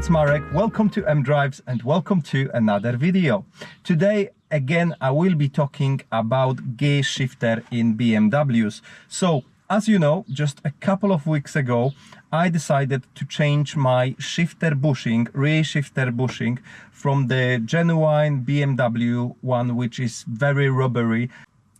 it's Marek. Welcome to MDrives and welcome to another video. Today again I will be talking about gear shifter in BMWs. So as you know, just a couple of weeks ago I decided to change my shifter bushing, rear shifter bushing, from the genuine BMW one, which is very rubbery,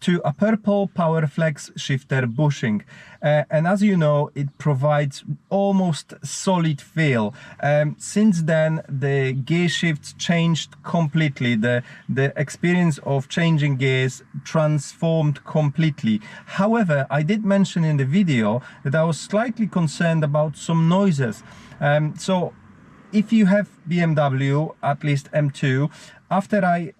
to a purple Powerflex shifter bushing, and as you know, it provides almost solid feel. Since then the gear shifts changed completely. The experience of changing gears transformed completely. However, I did mention in the video that I was slightly concerned about some noises. So if you have BMW, at least M2, after I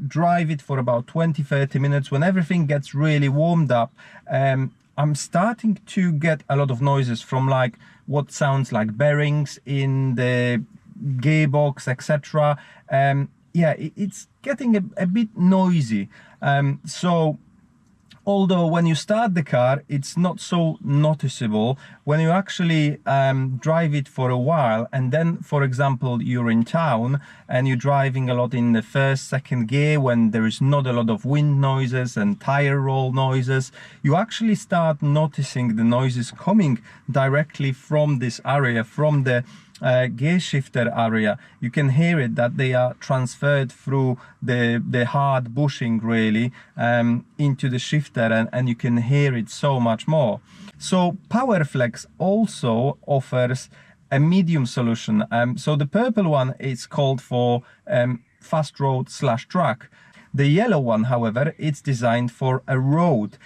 drive it for about 20-30 minutes, when everything gets really warmed up, I'm starting to get a lot of noises from like what sounds like bearings in the gearbox, etc. Yeah, it's getting a bit noisy. So although when you start the car it's not so noticeable, when you actually drive it for a while, and then for example you're in town and you're driving a lot in the first, second gear when there is not a lot of wind noises and tire roll noises, you actually start noticing the noises coming directly from this area, from the gear shifter area. You can hear it, that they are transferred through the hard bushing really into the shifter, and you can hear it so much more. So Powerflex also offers a medium solution. So the purple one is called for fast road / track. The yellow one, however, it's designed for a road.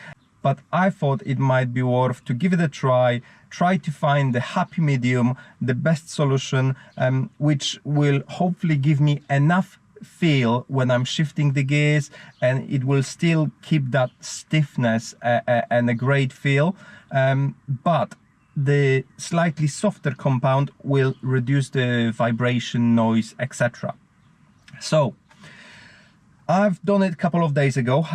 But I thought it might be worth to give it a try to find the happy medium, the best solution, which will hopefully give me enough feel when I'm shifting the gears, and it will still keep that stiffness and a great feel, but the slightly softer compound will reduce the vibration, noise, etc. So I've done it a couple of days ago.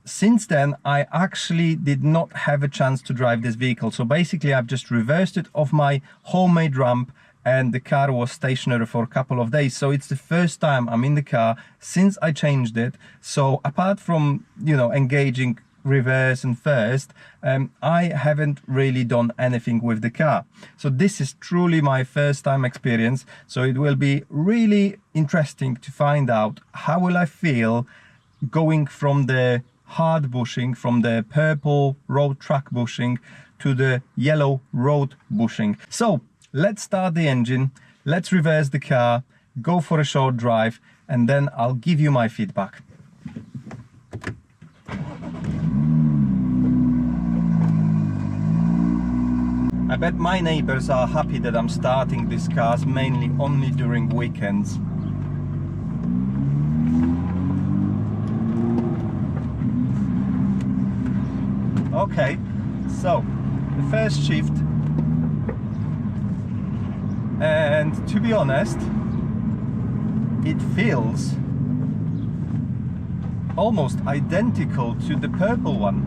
Since then I actually did not have a chance to drive this vehicle, so basically I've just reversed it off my homemade ramp and the car was stationary for a couple of days. So it's the first time I'm in the car since I changed it. So apart from, you know, engaging reverse and first, I haven't really done anything with the car. So this is truly my first time experience, so it will be really interesting to find out how will I feel going from the hard bushing, from the purple road track bushing to the yellow road bushing. So let's start the engine, let's reverse the car, go for a short drive, and then I'll give you my feedback. I bet my neighbors are happy that I'm starting these cars mainly only during weekends. Okay, so the first shift, and to be honest, it feels almost identical to the purple one,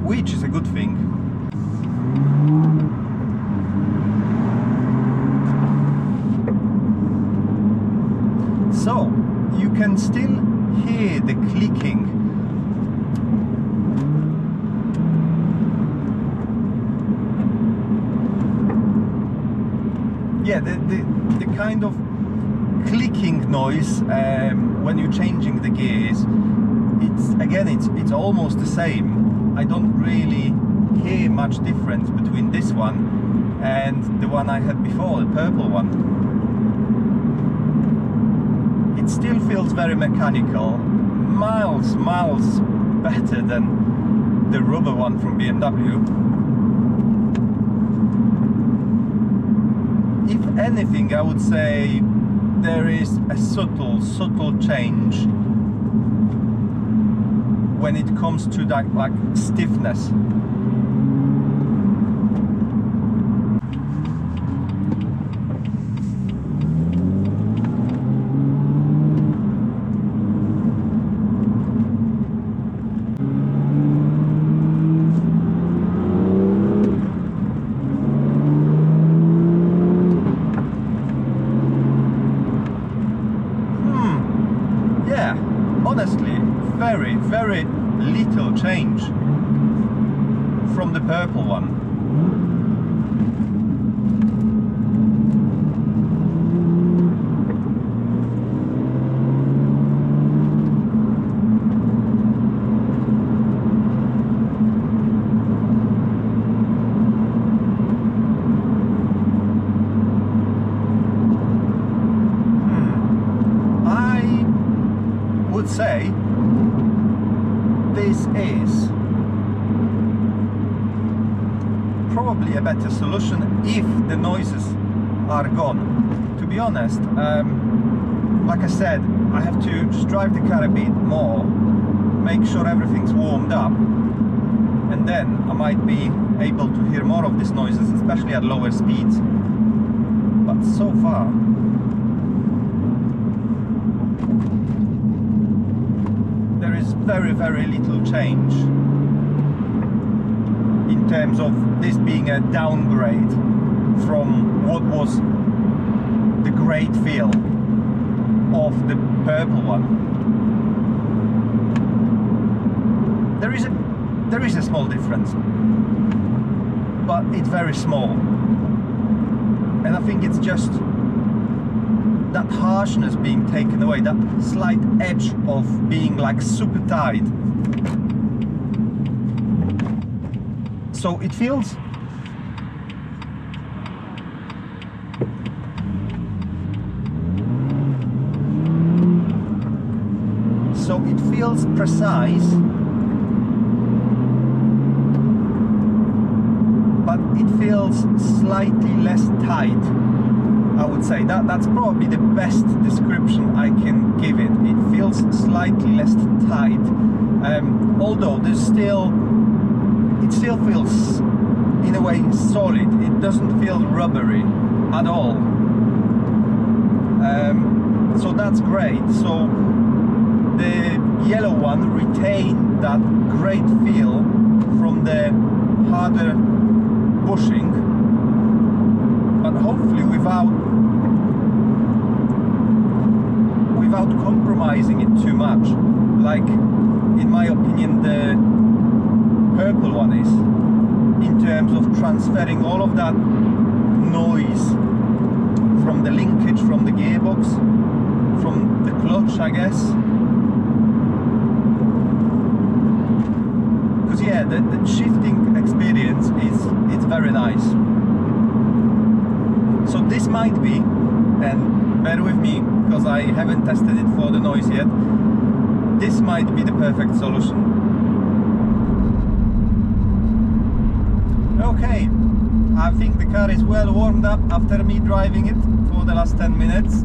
which is a good thing. So you can still hear the clicking. Yeah, the kind of clicking noise when you're changing the gears, it's almost the same. I don't really hear much difference between this one and the one I had before, the purple one. It still feels very mechanical, miles better than the rubber one from BMW. If anything, I would say there is a subtle change when it comes to that like stiffness. honestly, very, very little change from the purple one. Say this is probably a better solution if the noises are gone. To be honest, like I said, I have to just drive the car a bit more, make sure everything's warmed up, and then I might be able to hear more of these noises, especially at lower speeds. But so far, there is very, very little change in terms of this being a downgrade from what was the great feel of the purple one. There is a small difference, but it's very small, and I think it's just that harshness being taken away, that slight edge of being like super tight. So it feels precise, but it feels slightly less tight. I would say that's probably the best description I can give it. It feels slightly less tight, although it still feels in a way solid. It doesn't feel rubbery at all, so that's great. So the yellow one retained that great feel from the harder bushing, but hopefully without compromising it too much, like in my opinion the purple one is, in terms of transferring all of that noise from the linkage, from the gearbox, from the clutch, I guess. Because yeah, the shifting experience it's very nice. So this might be, and bear with me because I haven't tested it for the noise yet, this might be the perfect solution. Okay, I think the car is well warmed up after me driving it for the last 10 minutes.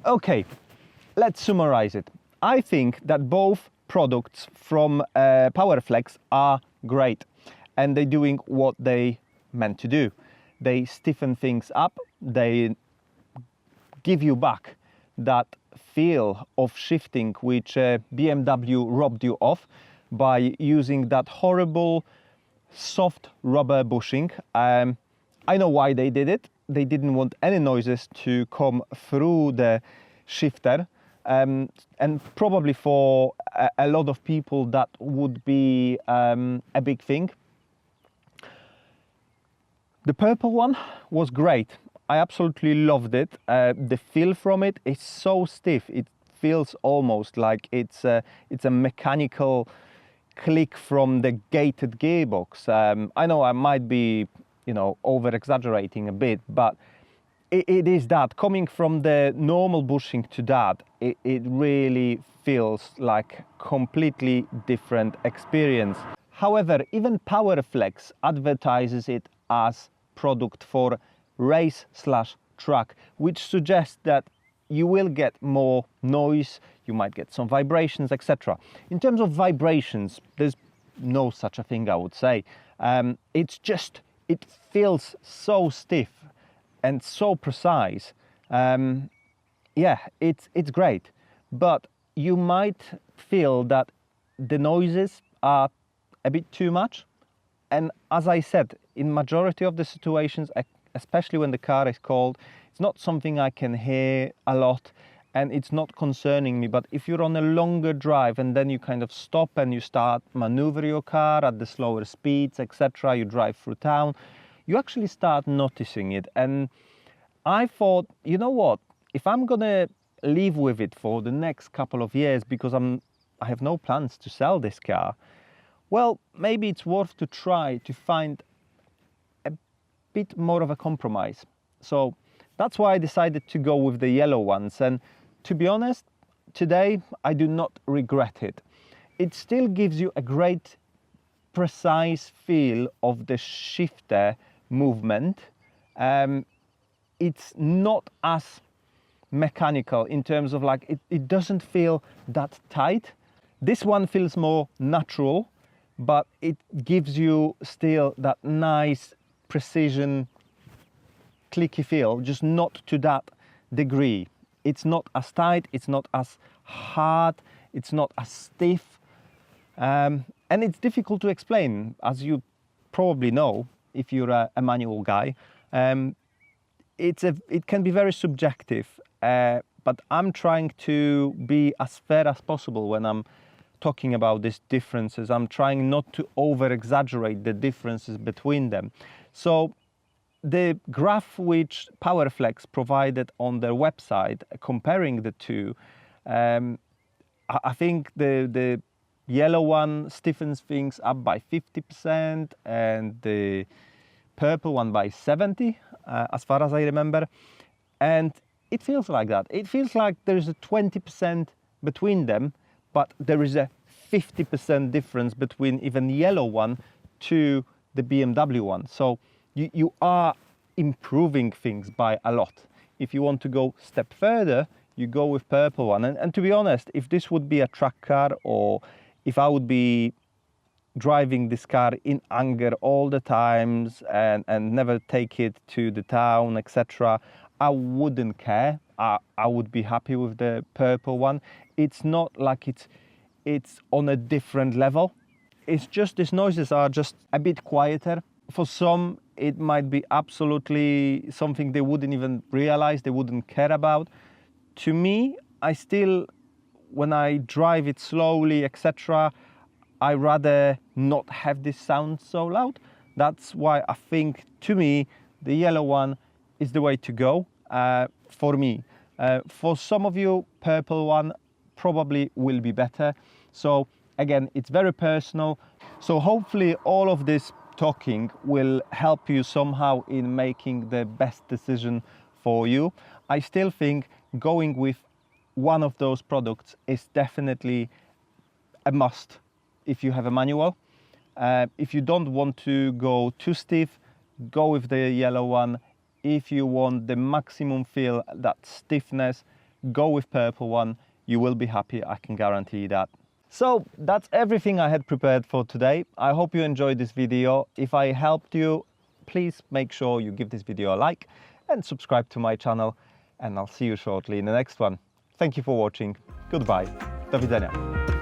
Okay, let's summarize it. I think that both products from Powerflex are great, and they're doing what they meant to do. They stiffen things up, they give you back that feel of shifting which BMW robbed you of by using that horrible soft rubber bushing. I know why they did it. They didn't want any noises to come through the shifter, and probably for a lot of people that would be a big thing. The purple one was great. I absolutely loved it. The feel from it is so stiff. It feels almost like it's a mechanical click from the gated gearbox. I know I might be, over exaggerating a bit, but it is that coming from the normal bushing to that, it really feels like completely different experience. However, even Powerflex advertises it as product for race/track, which suggests that you will get more noise, you might get some vibrations, etc. In terms of vibrations, there's no such a thing, I would say. It's just it feels so stiff and so precise. Yeah, it's great, but you might feel that the noises are a bit too much. And as I said, in majority of the situations, especially when the car is cold, it's not something I can hear a lot and it's not concerning me. But if you're on a longer drive and then you kind of stop and you start maneuver your car at the slower speeds, etc., you drive through town, you actually start noticing it. And I thought, you know what, if I'm gonna live with it for the next couple of years, because I have no plans to sell this car, well, maybe it's worth to try to find a bit more of a compromise. So that's why I decided to go with the yellow ones. And to be honest, today I do not regret it. It still gives you a great precise feel of the shifter movement. It's not as mechanical in terms of like, it doesn't feel that tight. This one feels more natural, but it gives you still that nice precision clicky feel, just not to that degree. It's not as tight, it's not as hard, it's not as stiff, and it's difficult to explain, as you probably know if you're a manual guy. It can be very subjective, but I'm trying to be as fair as possible when I'm talking about these differences. I'm trying not to over exaggerate the differences between them. So the graph which Powerflex provided on their website comparing the two, I think the yellow one stiffens things up by 50% and the purple one by 70%, as far as I remember. And it feels like that. It feels like there's a 20% between them, but there is a 50% difference between even the yellow one to the BMW one. So you are improving things by a lot. If you want to go a step further, you go with purple one. And to be honest, if this would be a track car, or if I would be driving this car in anger all the times and never take it to the town, etc., I wouldn't care. I would be happy with the purple one. It's not like it's on a different level. It's just these noises are just a bit quieter. For some, it might be absolutely something they wouldn't even realize, they wouldn't care about. To me, I still, when I drive it slowly, etc., I rather not have this sound so loud. That's why I think, to me, the yellow one is the way to go for me. For some of you, purple one probably will be better. So again, it's very personal. So hopefully all of this talking will help you somehow in making the best decision for you. I still think going with one of those products is definitely a must if you have a manual. If you don't want to go too stiff, go with the yellow one. If you want the maximum feel, that stiffness, go with purple one. You will be happy, I can guarantee that. So that's everything I had prepared for today. I hope you enjoyed this video. If I helped you, please make sure you give this video a like and subscribe to my channel, and I'll see you shortly in the next one. Thank you for watching. Goodbye. Do widzenia.